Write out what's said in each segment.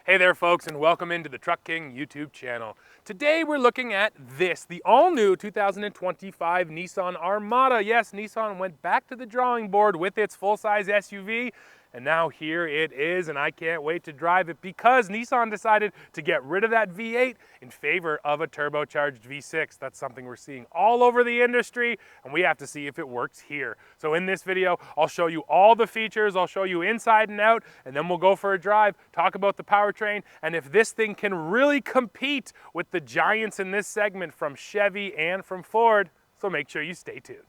Hey there folks, and welcome into the Truck King YouTube channel. Today we're looking at this, the all-new 2025 Nissan Armada. Yes, Nissan went back to the drawing board with its full-size SUV, and now here it is, and I can't wait to drive it because Nissan decided to get rid of that V8 in favor of a turbocharged V6. That's something we're seeing all over the industry, and we have to see if it works here. So in this video, I'll show you all the features, I'll show you inside and out, and then we'll go for a drive, talk about the powertrain, and if this thing can really compete with the giants in this segment from Chevy and from Ford. So make sure you stay tuned.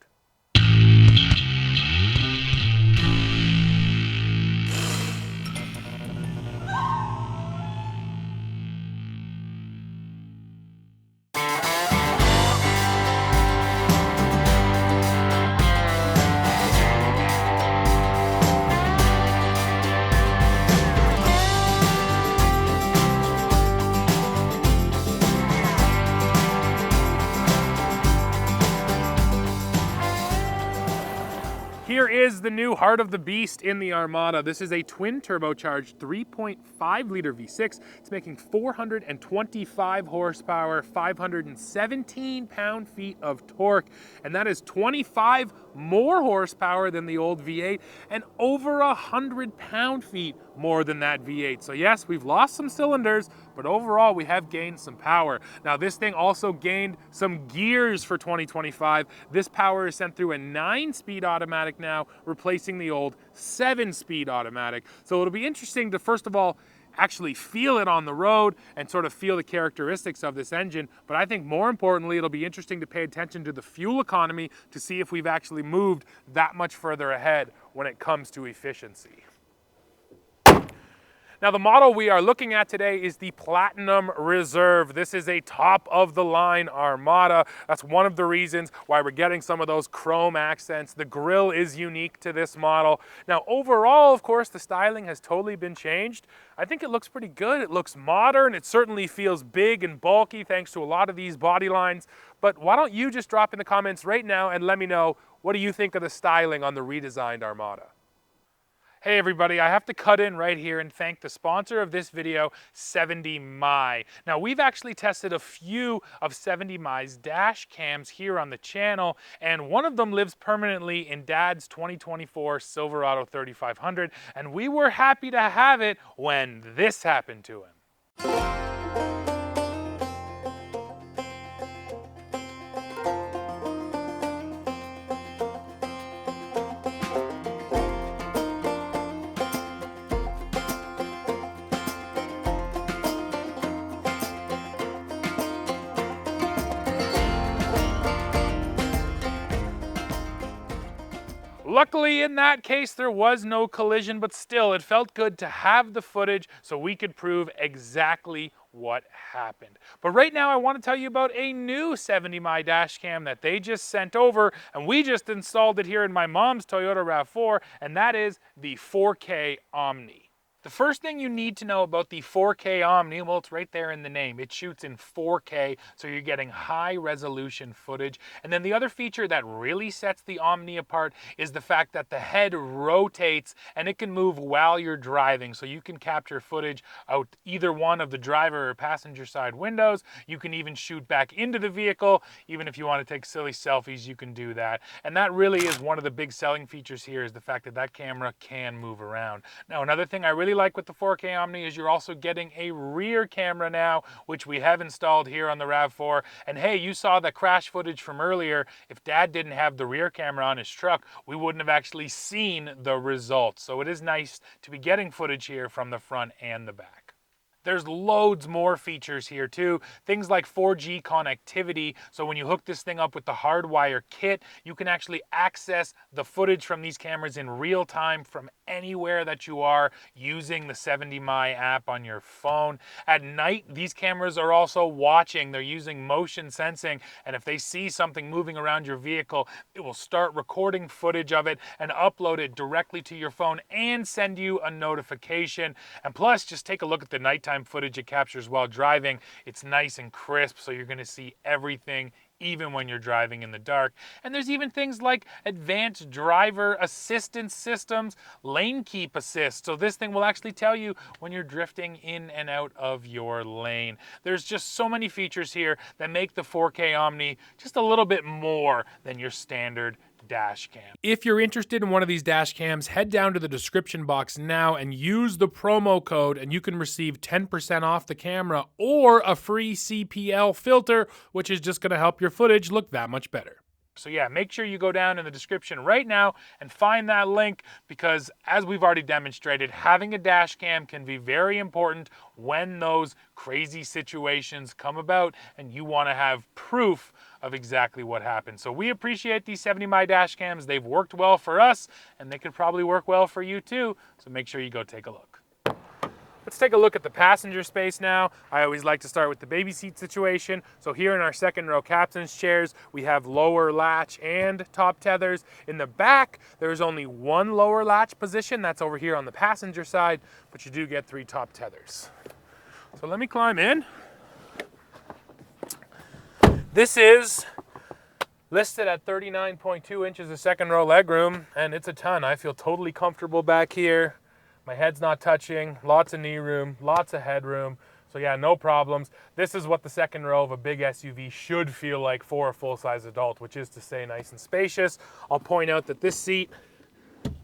Here is the new heart of the beast in the Armada. This is a twin turbocharged 3.5 liter V6. It's making 425 horsepower, 517 pound-feet of torque, and that is 25 more horsepower than the old V8 and over 100 pound-feet more than that V8. So yes, we've lost some cylinders, but overall we have gained some power. Now this thing also gained some gears for 2025. This power is sent through a 9-speed automatic now, replacing the old 7-speed automatic. So it'll be interesting to, first of all, actually feel it on the road and sort of feel the characteristics of this engine. But I think more importantly, it'll be interesting to pay attention to the fuel economy to see if we've actually moved that much further ahead when it comes to efficiency. Now the model we are looking at today is the Platinum Reserve. This is a top-of-the-line Armada. That's one of the reasons why we're getting some of those chrome accents. The grille is unique to this model. Now overall, of course, the styling has totally been changed. I think it looks pretty good. It looks modern. It certainly feels big and bulky thanks to a lot of these body lines. But why don't you just drop in the comments right now and let me know, what do you think of the styling on the redesigned Armada? Hey everybody, I have to cut in right here and thank the sponsor of this video, 70My. Now we've actually tested a few of 70My's dash cams here on the channel, and one of them lives permanently in Dad's 2024 Silverado 3500, and we were happy to have it when this happened to him. Luckily, in that case, there was no collision, but still, it felt good to have the footage so we could prove exactly what happened. But right now, I want to tell you about a new 70My dash cam that they just sent over, and we just installed it here in my mom's Toyota RAV4, and that is the 4K Omni. The first thing you need to know about the 4K Omni, well, it's right there in the name. It shoots in 4K, so you're getting high resolution footage. And then the other feature that really sets the Omni apart is the fact that the head rotates and it can move while you're driving. So you can capture footage out either one of the driver or passenger side windows. You can even shoot back into the vehicle. Even if you want to take silly selfies, you can do that. And that really is one of the big selling features here, is the fact that that camera can move around. Now, another thing I really like with the 4K Omni is you're also getting a rear camera now, which we have installed here on the RAV4. And hey, you saw the crash footage from earlier. If Dad didn't have the rear camera on his truck, we wouldn't have actually seen the results. So it is nice to be getting footage here from the front and the back. There's loads more features here too. Things like 4G connectivity. So when you hook this thing up with the hardwire kit, you can actually access the footage from these cameras in real time from anywhere that you are using the 70My app on your phone. At night, these cameras are also watching. They're using motion sensing, and if they see something moving around your vehicle, it will start recording footage of it and upload it directly to your phone and send you a notification. And plus, just take a look at the nighttime footage it captures while driving. It's nice and crisp, so you're going to see everything even when you're driving in the dark. And there's even things like advanced driver assistance systems, lane keep assist. So this thing will actually tell you when you're drifting in and out of your lane. There's just so many features here that make the 4K Omni just a little bit more than your standard dash cam. If you're interested in one of these dash cams, head down to the description box now and use the promo code, and you can receive 10% off the camera or a free CPL filter, which is just going to help your footage look that much better. So yeah, make sure you go down in the description right now and find that link, because as we've already demonstrated, having a dash cam can be very important when those crazy situations come about and you want to have proof of exactly what happened. So we appreciate these 70mm dash cams. They've worked well for us and they could probably work well for you too. So make sure you go take a look. Let's take a look at the passenger space now. I always like to start with the baby seat situation. So here in our second row captain's chairs, we have lower latch and top tethers. In the back, there's only one lower latch position. That's over here on the passenger side, but you do get 3 top tethers. So let me climb in. This is listed at 39.2 inches of second row legroom, and it's a ton. I feel totally comfortable back here. My head's not touching, lots of knee room, lots of headroom. So yeah, no problems. This is what the second row of a big SUV should feel like for a full-size adult, which is to say nice and spacious. I'll point out that this seat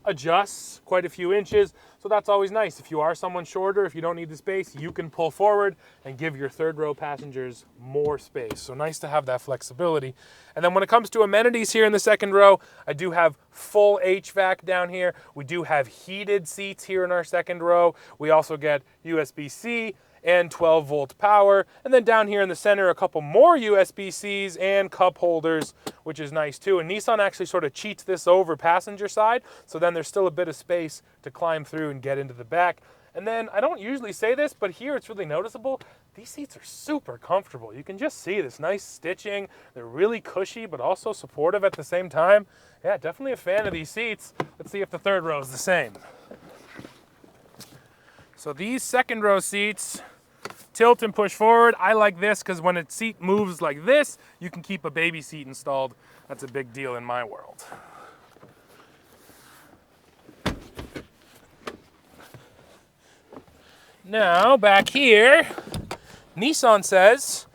adjusts quite a few inches, so that's always nice. If you are someone shorter, if you don't need the space, you can pull forward and give your third row passengers more space. So nice to have that flexibility. And then when it comes to amenities here in the second row, I do have full HVAC down here. We do have heated seats here in our second row. We also get USB-C and 12-volt power. And then down here in the center, a couple more USB-Cs and cup holders, which is nice too. And Nissan actually sort of cheats this over passenger side, so then there's still a bit of space to climb through and get into the back. And then, I don't usually say this, but here it's really noticeable. These seats are super comfortable. You can just see this nice stitching. They're really cushy, but also supportive at the same time. Yeah, definitely a fan of these seats. Let's see if the third row is the same. So these second row seats tilt and push forward. I like this because when a seat moves like this, you can keep a baby seat installed. That's a big deal in my world. Now, back here, Nissan says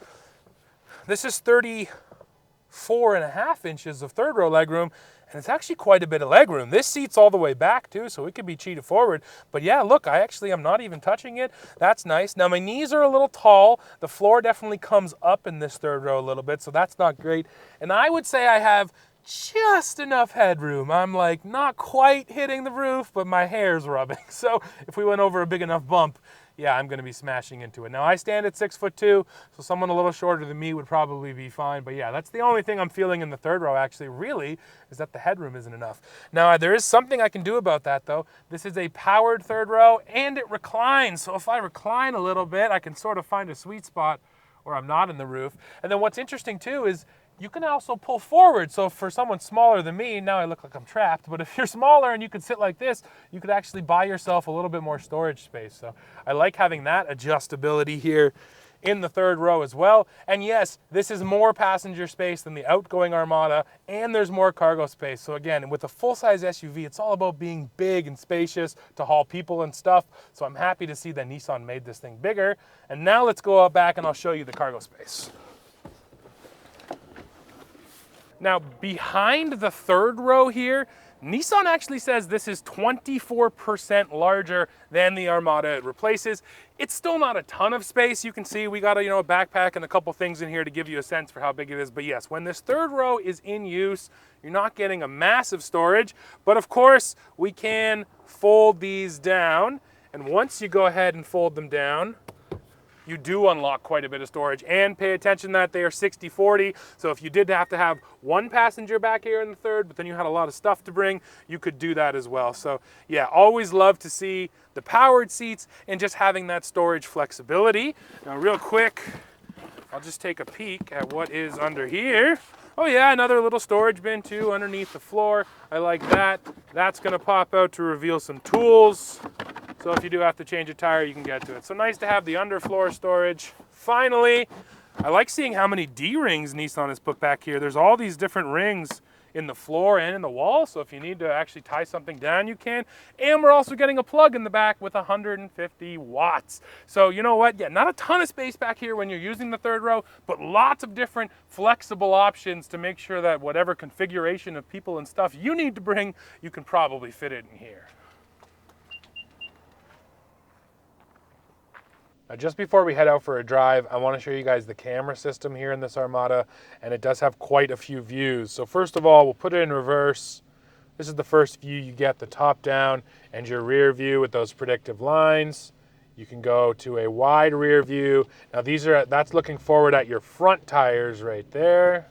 this is 34.5 inches of third row legroom, and it's actually quite a bit of legroom. This seat's all the way back too, so it could be cheated forward. But yeah, look, I actually am not even touching it. That's nice. Now my knees are a little tall. The floor definitely comes up in this third row a little bit, so that's not great. And I would say I have just enough headroom. I'm like not quite hitting the roof, but my hair's rubbing. So if we went over a big enough bump, yeah, I'm going to be smashing into it. Now, I stand at 6'2", so someone a little shorter than me would probably be fine. But yeah, that's the only thing I'm feeling in the third row, actually, really, is that the headroom isn't enough. Now, there is something I can do about that, though. This is a powered third row, and it reclines. So if I recline a little bit, I can sort of find a sweet spot where I'm not in the roof. And then what's interesting, too, is you can also pull forward. So for someone smaller than me, now I look like I'm trapped, but if you're smaller and you could sit like this, you could actually buy yourself a little bit more storage space. So I like having that adjustability here in the third row as well. And yes, this is more passenger space than the outgoing Armada, and there's more cargo space. So again, with a full-size SUV, it's all about being big and spacious to haul people and stuff. So I'm happy to see that Nissan made this thing bigger. And now let's go out back and I'll show you the cargo space. Now, behind the third row here, Nissan actually says this is 24% larger than the Armada it replaces. It's still not a ton of space. You can see we got a backpack and a couple things in here to give you a sense for how big it is. But yes, when this third row is in use, you're not getting a massive storage. But of course, we can fold these down. And once you go ahead and fold them down, you do unlock quite a bit of storage. And pay attention that they are 60/40. So if you did have to have one passenger back here in the third, but then you had a lot of stuff to bring, you could do that as well. So yeah, always love to see the powered seats and just having that storage flexibility. Now real quick, I'll just take a peek at what is under here. Oh yeah, another little storage bin too underneath the floor. I like that. That's gonna pop out to reveal some tools. So if you do have to change a tire, you can get to it. So nice to have the underfloor storage. Finally, I like seeing how many D-rings Nissan has put back here. There's all these different rings in the floor and in the wall, so if you need to actually tie something down, you can. And we're also getting a plug in the back with 150 watts. So you know what? Yeah, not a ton of space back here when you're using the third row, but lots of different flexible options to make sure that whatever configuration of people and stuff you need to bring, you can probably fit it in here. Now, just before we head out for a drive, I want to show you guys the camera system here in this Armada, and it does have quite a few views. So first of all, we'll put it in reverse. This is the first view you get, the top down and your rear view with those predictive lines. You can go to a wide rear view. Now that's looking forward at your front tires right there.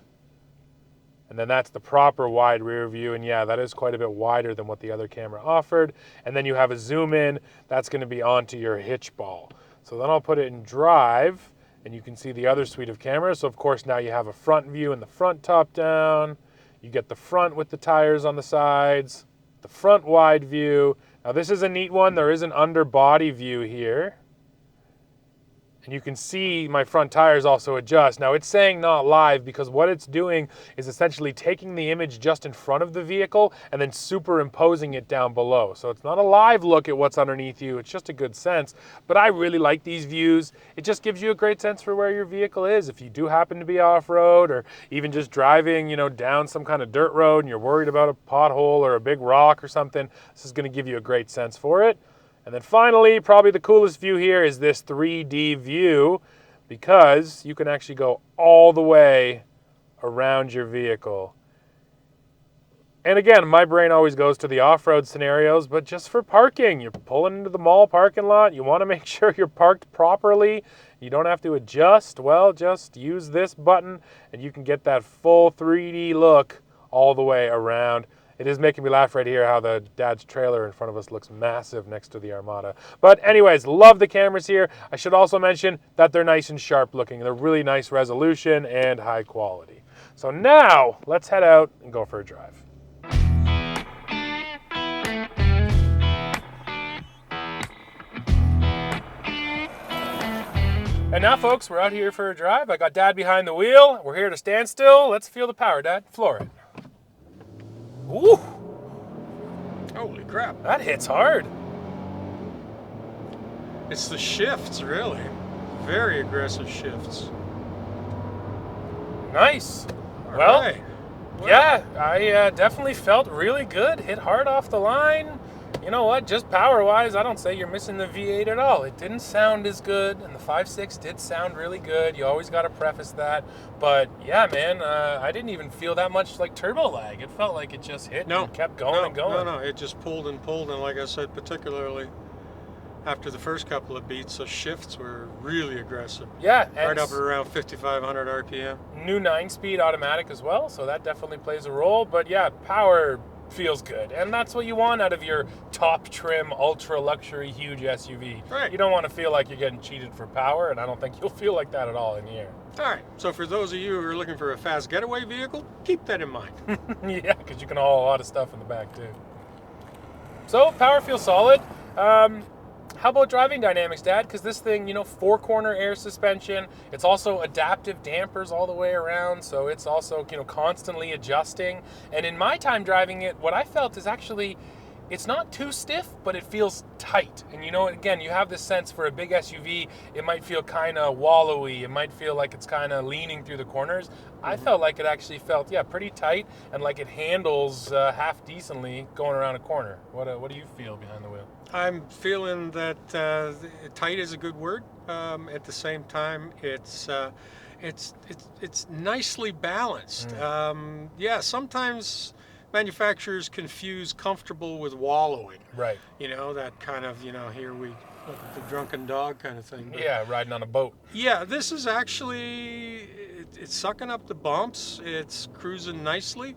And then that's the proper wide rear view, and yeah, that is quite a bit wider than what the other camera offered. And then you have a zoom in, that's going to be onto your hitch ball. So then I'll put it in drive, and you can see the other suite of cameras. So of course now you have a front view and the front top down. You get the front with the tires on the sides, the front wide view. Now this is a neat one. There is an underbody view here. And you can see my front tires also adjust. Now it's saying not live because what it's doing is essentially taking the image just in front of the vehicle and then superimposing it down below. So it's not a live look at what's underneath you, it's just a good sense. But I really like these views. It just gives you a great sense for where your vehicle is. If you do happen to be off-road or even just driving, you know, down some kind of dirt road and you're worried about a pothole or a big rock or something, this is gonna give you a great sense for it. And then finally, probably the coolest view here is this 3D view because you can actually go all the way around your vehicle. And again, my brain always goes to the off-road scenarios, but just for parking, you're pulling into the mall parking lot, you want to make sure you're parked properly, you don't have to adjust, well, just use this button and you can get that full 3D look all the way around. It is making me laugh right here how the dad's trailer in front of us looks massive next to the Armada. But anyways, love the cameras here. I should also mention that they're nice and sharp looking. They're really nice resolution and high quality. So now let's head out and go for a drive. And now folks, we're out here for a drive. I got Dad behind the wheel. We're here to stand still. Let's feel the power, Dad. Floor it. Ooh! Holy crap. That hits hard. It's the shifts, really. Very aggressive shifts. Nice. All well, right. Yeah, I definitely felt really good. Hit hard off the line. You know what? Just power-wise, I don't say you're missing the V8 at all. It didn't sound as good, and the 5.6 did sound really good. You always got to preface that. But yeah, man, I didn't even feel that much like turbo lag. It felt like it just hit and kept going and going. No, it just pulled and pulled, and like I said, particularly after the first couple of beats, the shifts were really aggressive. Yeah. Right up at around 5,500 RPM. New 9-speed automatic as well, so that definitely plays a role. But yeah, power feels good, and that's what you want out of your top trim, ultra luxury, huge SUV. Right. You don't want to feel like you're getting cheated for power, and I don't think you'll feel like that at all in here. All right, so for those of you who are looking for a fast getaway vehicle, keep that in mind. Yeah, because you can haul a lot of stuff in the back too. So power feels solid. How about driving dynamics, Dad? Because this thing, you know, 4-corner air suspension. It's also adaptive dampers all the way around, so it's also, you know, constantly adjusting. And in my time driving it, what I felt is actually, it's not too stiff, but it feels tight. And you know, again, you have this sense for a big SUV, it might feel kind of wallowy. It might feel like it's kind of leaning through the corners. I felt like it actually felt, yeah, pretty tight, and like it handles half decently going around a corner. What do you feel behind the wheel? I'm feeling that tight is a good word. At the same time, it's nicely balanced. Yeah, sometimes manufacturers confuse comfortable with wallowing. Right. You know, that kind of, you know, here we look at the drunken dog kind of thing. But yeah, riding on a boat. yeah, this is actually, it's sucking up the bumps. It's cruising nicely.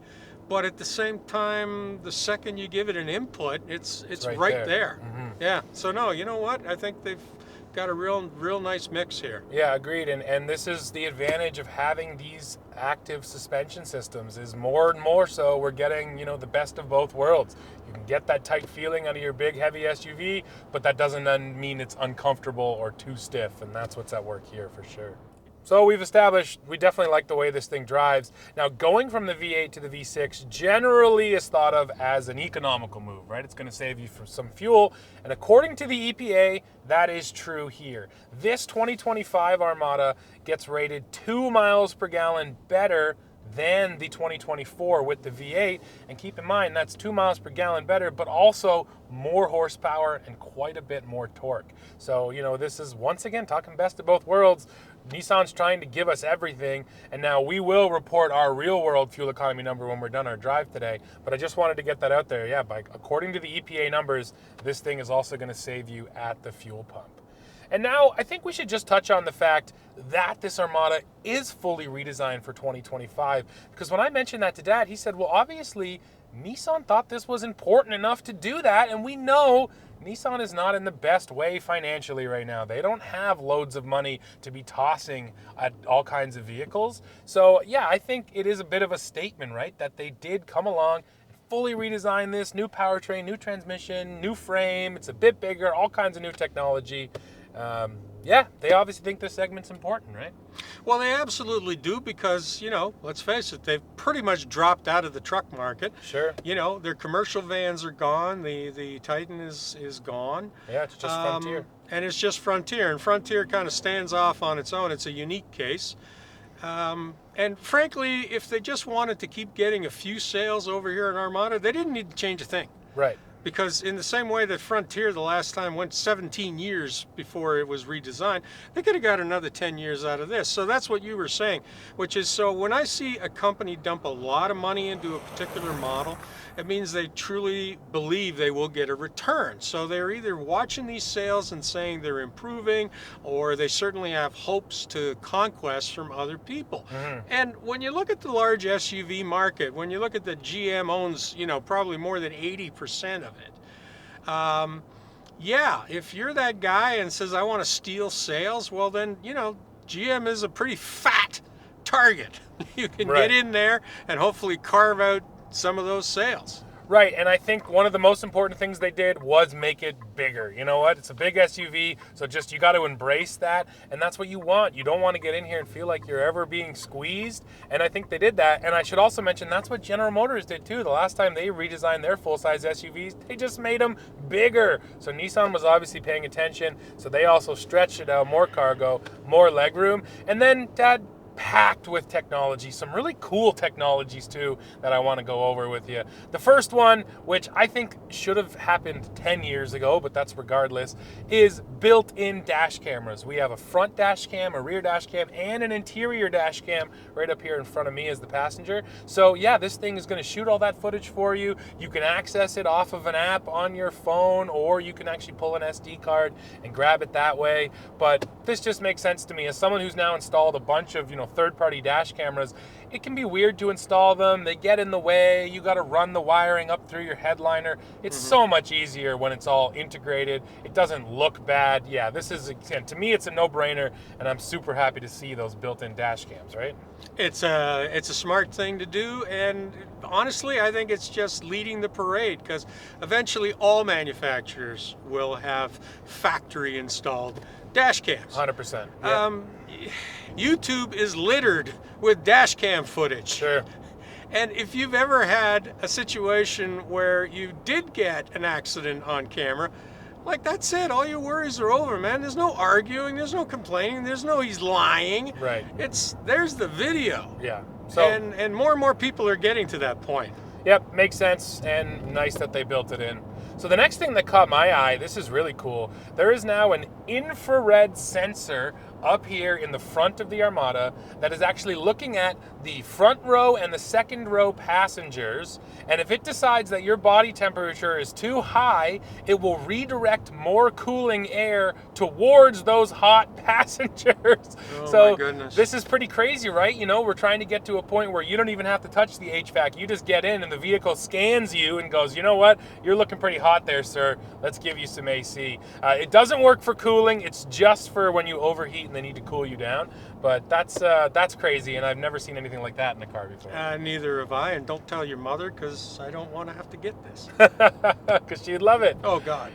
But at the same time, the second you give it an input, it's right there. Yeah. So no, you know what? I think they've got a real nice mix here. Yeah, agreed. And this is the advantage of having these active suspension systems. Is more and more so we're getting, you know, the best of both worlds. You can get that tight feeling out of your big heavy SUV, but that doesn't then mean it's uncomfortable or too stiff, and that's what's at work here for sure. So we've established we definitely like the way this thing drives. Now, going from the V8 to the V6 generally is thought of as an economical move, right? It's going to save you some fuel. And according to the EPA, that is true here. This 2025 Armada gets rated 2 miles per gallon better than the 2024 with the V8. And keep in mind, that's 2 miles per gallon better, but also more horsepower and quite a bit more torque. So, you know, this is, once again, talking best of both worlds. Nissan's trying to give us everything, and now we will report our real-world fuel economy number when we're done our drive today, but I just wanted to get that out there. Yeah, according to the EPA numbers, this thing is also going to save you at the fuel pump. And now I think we should just touch on the fact that this Armada is fully redesigned for 2025, because when I mentioned that to Dad, he said, well, obviously, Nissan thought this was important enough to do that, and we know Nissan is not in the best way financially right now. They don't have loads of money to be tossing at all kinds of vehicles. So yeah, I think it is a bit of a statement, right? That they did come along and fully redesign this, new powertrain, new transmission, new frame. It's a bit bigger, all kinds of new technology. Yeah, they obviously think this segment's important, right? Well, they absolutely do because, you know, let's face it, they've pretty much dropped out of the truck market. Sure. You know, their commercial vans are gone. The Titan is gone. Yeah, it's just Frontier. And it's just Frontier. And Frontier kind of stands off on its own. It's a unique case. And frankly, if they just wanted to keep getting a few sales over here in Armada, they didn't need to change a thing. Right. Because in the same way that Frontier the last time went 17 years before it was redesigned, they could have got another 10 years out of this. So that's what you were saying, which is, so when I see a company dump a lot of money into a particular model, it means they truly believe they will get a return. So they're either watching these sales and saying they're improving, or they certainly have hopes to conquest from other people. Mm-hmm. And when you look at the large SUV market, when you look at the GM owns, you know, probably more than 80% of it. Yeah, if you're that guy and says, I want to steal sales, well then, you know, GM is a pretty fat target. You can get in there and hopefully carve out some of those sales. Right, and I think one of the most important things they did was make it bigger. You know what? It's a big SUV, so just you got to embrace that, and that's what you want. You don't want to get in here and feel like you're ever being squeezed, and I think they did that. And I should also mention that's what General Motors did too. The last time they redesigned their full-size SUVs, they just made them bigger. So Nissan was obviously paying attention, so they also stretched it out, more cargo, more legroom, and then Dad, packed with technology, some really cool technologies too that I want to go over with you. The first one, which I think should have happened 10 years ago, but that's regardless, is built-in dash cameras. We have a front dash cam, a rear dash cam, and an interior dash cam right up here in front of me as the passenger. So yeah, this thing is going to shoot all that footage for you. You can access it off of an app on your phone, or you can actually pull an SD card and grab it that way. But this just makes sense to me as someone who's now installed a bunch of, you know, third-party dash cameras. It can be weird to install them. They get in the way. You got to run the wiring up through your headliner. It's so much easier when it's all integrated. It doesn't look bad. Yeah, this is, to me, it's a no-brainer, and I'm super happy to see those built-in dash cams, right? It's a smart thing to do, and honestly, I think it's just leading the parade, because eventually all manufacturers will have factory-installed dash cams. 100%. Yeah. YouTube is littered with dash cam footage. Sure. And if you've ever had a situation where you did get an accident on camera, like, that's it. All your worries are over, man. There's no arguing. There's no complaining. There's no he's lying. Right. There's the video. Yeah. So, and more people are getting to that point. Yep, makes sense, and nice that they built it in. So the next thing that caught my eye, this is really cool. There is now an infrared sensor up here in the front of the Armada that is actually looking at the front row and the second row passengers, and if it decides that your body temperature is too high, it will redirect more cooling air towards those hot passengers. Oh, my goodness. This is pretty crazy, right? You know, we're trying to get to a point where you don't even have to touch the HVAC. You just get in and the vehicle scans you and goes, you know what? You're looking pretty hot there, sir. Let's give you some AC. It doesn't work for cooling. It's just for when you overheat and they need to cool you down. But that's crazy, and I've never seen anything like that in a car before. Neither have I, and don't tell your mother, because I don't want to have to get this. Because she'd love it. Oh, God.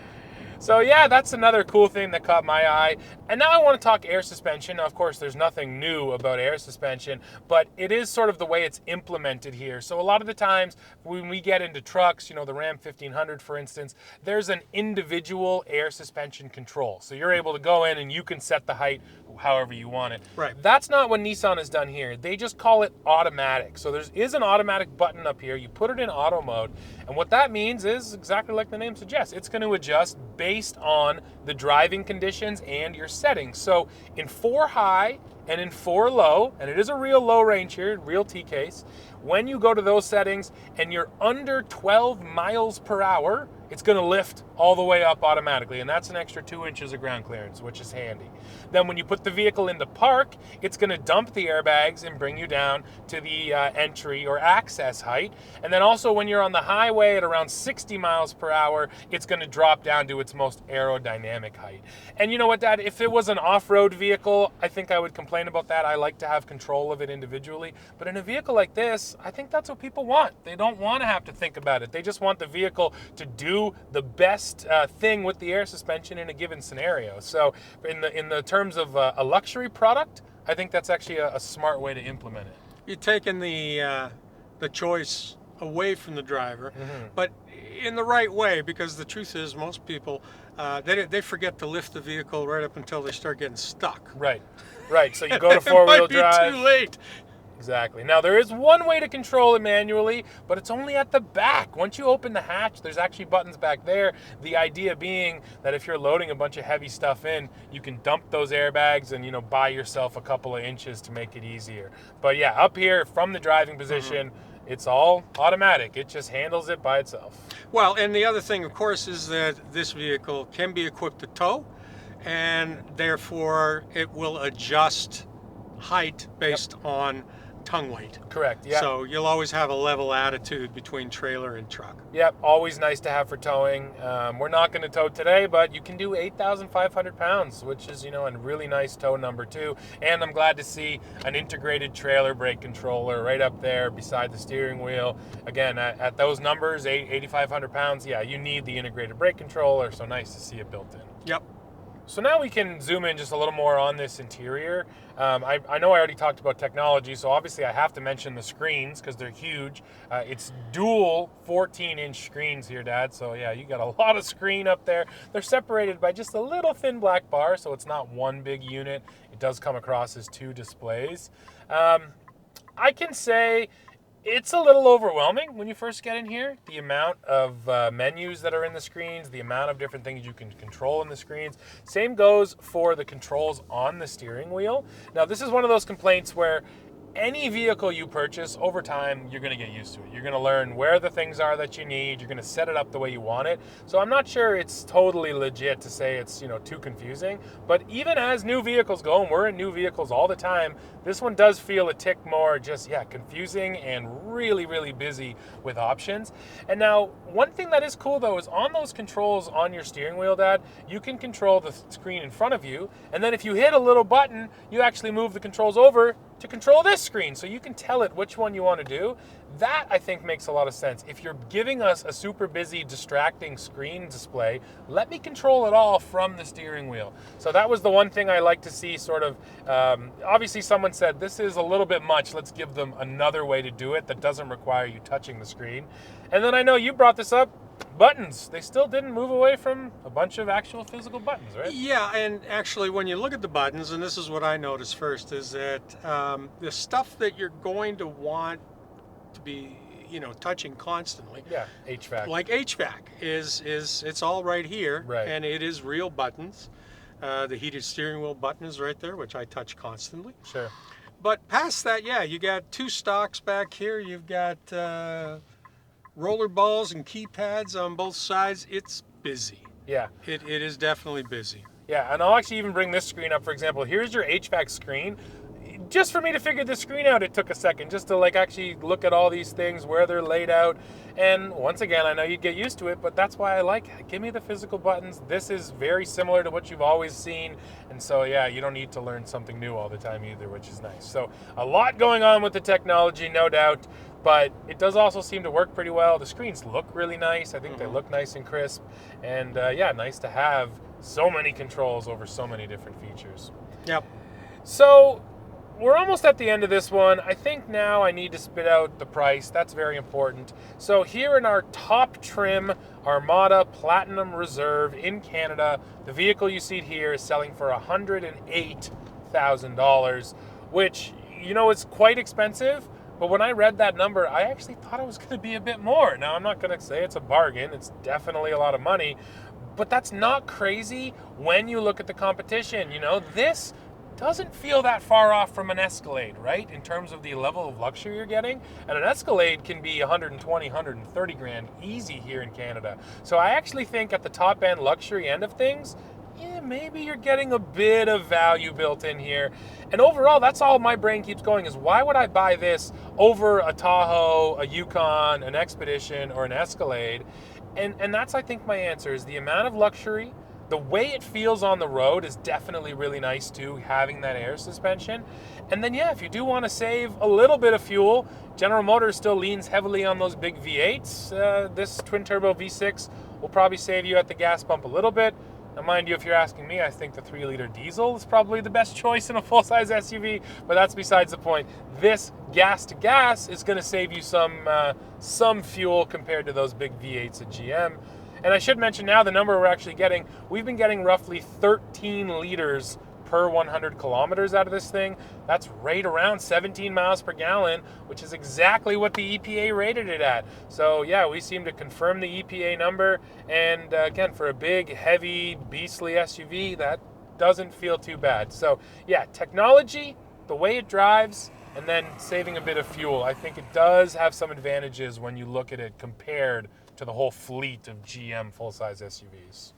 So yeah, that's another cool thing that caught my eye. And now I want to talk air suspension. Now, of course, there's nothing new about air suspension, but it is sort of the way it's implemented here. So a lot of the times when we get into trucks, you know, the Ram 1500, for instance, there's an individual air suspension control. So you're able to go in and you can set the height however you want it. Right. That's not what Nissan has done here. They just call it automatic. So there is an automatic button up here. You put it in auto mode, and what that means is exactly like the name suggests. It's going to adjust based on the driving conditions and your settings. So in 4 high and in 4 low, and it is a real low range here, real T-case, when you go to those settings and you're under 12 miles per hour, it's going to lift all the way up automatically, and that's an extra 2 inches of ground clearance, which is handy. Then when you put the vehicle into park, it's going to dump the airbags and bring you down to the entry or access height. And then also when you're on the highway at around 60 miles per hour, it's going to drop down to its most aerodynamic height. And you know what, Dad? If it was an off-road vehicle, I think I would complain about that. I like to have control of it individually. But in a vehicle like this, I think that's what people want. They don't want to have to think about it. They just want the vehicle to do the best thing with the air suspension in a given scenario. So in the terms of a luxury product, I think that's actually a smart way to implement it. You're taking the choice away from the driver, but in the right way, because the truth is most people, they forget to lift the vehicle right up until they start getting stuck. Right. So you go to four-wheel drive. It might be too late. Exactly. Now, there is one way to control it manually, but it's only at the back. Once you open the hatch, there's actually buttons back there. The idea being that if you're loading a bunch of heavy stuff in, you can dump those airbags and, you know, buy yourself a couple of inches to make it easier. But yeah, up here from the driving position, it's all automatic. It just handles it by itself. Well, and the other thing, of course, is that this vehicle can be equipped to tow, and therefore it will adjust height based on tongue weight. Correct, yeah. So you'll always have a level attitude between trailer and truck. Yep, always nice to have for towing. We're not going to tow today, but you can do 8,500 pounds, which is, you know, a really nice tow number too. And I'm glad to see an integrated trailer brake controller right up there beside the steering wheel. Again, at those numbers, 8,500 pounds, yeah, you need the integrated brake controller, so nice to see it built in. Yep. So now we can zoom in just a little more on this interior. I know I already talked about technology, so obviously I have to mention the screens because they're huge. It's dual 14-inch screens here, Dad. So yeah, you got a lot of screen up there. They're separated by just a little thin black bar, so it's not one big unit. It does come across as 2 displays. I can say it's a little overwhelming when you first get in here. The amount of menus that are in the screens, the amount of different things you can control in the screens. Same goes for the controls on the steering wheel. Now, this is one of those complaints where any vehicle you purchase, over time, you're going to get used to it. You're going to learn where the things are that you need. You're going to set it up the way you want it. So I'm not sure it's totally legit to say it's, you know, too confusing. But even as new vehicles go, and we're in new vehicles all the time, this one does feel a tick more just, yeah, confusing and really, really busy with options. And now, one thing that is cool, though, is on those controls on your steering wheel, Dad, you can control the screen in front of you. And then if you hit a little button, you actually move the controls over to control this screen, so you can tell it which one you want to do. That, I think, makes a lot of sense. If you're giving us a super busy, distracting screen display, let me control it all from the steering wheel. So that was the one thing I like to see sort of, obviously someone said, this is a little bit much, let's give them another way to do it that doesn't require you touching the screen. And then I know you brought this up, buttons. They still didn't move away from a bunch of actual physical buttons, right? Yeah, and actually when you look at the buttons, and this is what I noticed first, is that the stuff that you're going to want to be, you know, touching constantly. Yeah, HVAC. Like HVAC is it's all right here, right, and it is real buttons. The heated steering wheel button is right there, which I touch constantly. Sure. But past that, yeah, you got 2 stocks back here. You've got roller balls and keypads on both sides. It's busy. Yeah. It is definitely busy. Yeah, and I'll actually even bring this screen up. For example, here's your HVAC screen. Just for me to figure this screen out, it took a second just to like actually look at all these things, where they're laid out. And once again, I know you'd get used to it, but that's why I like, give me the physical buttons. This is very similar to what you've always seen. And so, yeah, you don't need to learn something new all the time either, which is nice. So a lot going on with the technology, no doubt. but it does also seem to work pretty well. The screens look really nice. I think they look nice and crisp. And yeah, nice to have so many controls over so many different features. Yep. So we're almost at the end of this one. I think now I need to spit out the price. That's very important. So here in our top trim Armada Platinum Reserve in Canada, the vehicle you see here is selling for $108,000, which, you know, is quite expensive. But when I read that number, I actually thought it was going to be a bit more. Now, I'm not going to say it's a bargain. It's definitely a lot of money. But that's not crazy when you look at the competition. You know, this doesn't feel that far off from an Escalade, right? In terms of the level of luxury you're getting. And an Escalade can be 120, 130 grand easy here in Canada. So I actually think at the top end luxury end of things, yeah, maybe you're getting a bit of value built in here. And overall, that's all my brain keeps going is why would I buy this over a Tahoe, a Yukon, an Expedition, or an Escalade? And that's, I think, my answer is the amount of luxury. The way it feels on the road is definitely really nice too, having that air suspension. And then yeah, if you do want to save a little bit of fuel, General Motors still leans heavily on those big V8s. This twin turbo V6 will probably save you at the gas pump a little bit. Now mind you, if you're asking me, I think the 3-liter diesel is probably the best choice in a full-size SUV, but that's besides the point. This gas to gas is going to save you some fuel compared to those big V8s at GM. And I should mention now the number we're actually getting, we've been getting roughly 13 liters per 100 kilometers out of this thing. That's right around 17 miles per gallon, which is exactly what the EPA rated it at. So yeah, we seem to confirm the EPA number. And again, for a big, heavy, beastly SUV, that doesn't feel too bad. So yeah, technology, the way it drives, and then saving a bit of fuel, I think it does have some advantages when you look at it compared to the whole fleet of GM full-size SUVs.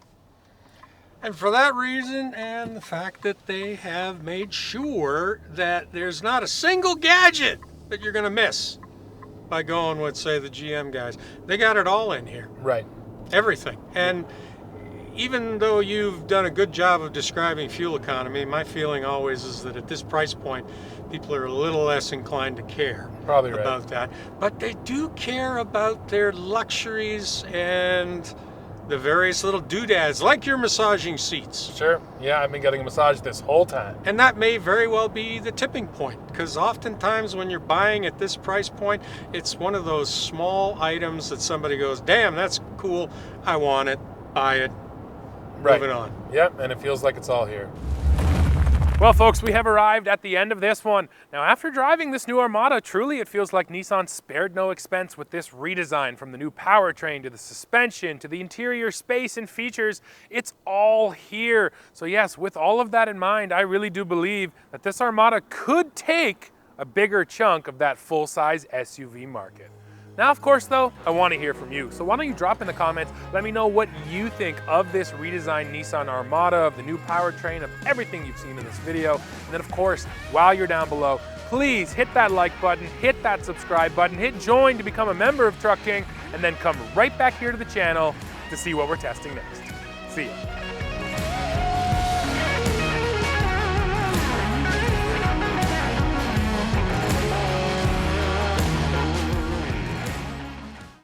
And for that reason, and the fact that they have made sure that there's not a single gadget that you're going to miss by going with, say, the GM guys. They got it all in here. Right. Everything. And even though you've done a good job of describing fuel economy, my feeling always is that at this price point, people are a little less inclined to care about that. But they do care about their luxuries and the various little doodads, like your massaging seats. Sure. Yeah, I've been getting a massage this whole time. And that may very well be the tipping point, because oftentimes when you're buying at this price point, it's one of those small items that somebody goes, damn, that's cool, I want it, buy it, moving on. Yep, and it feels like it's all here. Well, folks, we have arrived at the end of this one. Now, after driving this new Armada, truly it feels like Nissan spared no expense with this redesign, from the new powertrain to the suspension to the interior space and features. It's all here. So yes, with all of that in mind, I really do believe that this Armada could take a bigger chunk of that full-size SUV market. Now, of course, though, I want to hear from you. So why don't you drop in the comments, let me know what you think of this redesigned Nissan Armada, of the new powertrain, of everything you've seen in this video. And then, of course, while you're down below, please hit that like button, hit that subscribe button, hit join to become a member of Truck King, and then come right back here to the channel to see what we're testing next. See ya.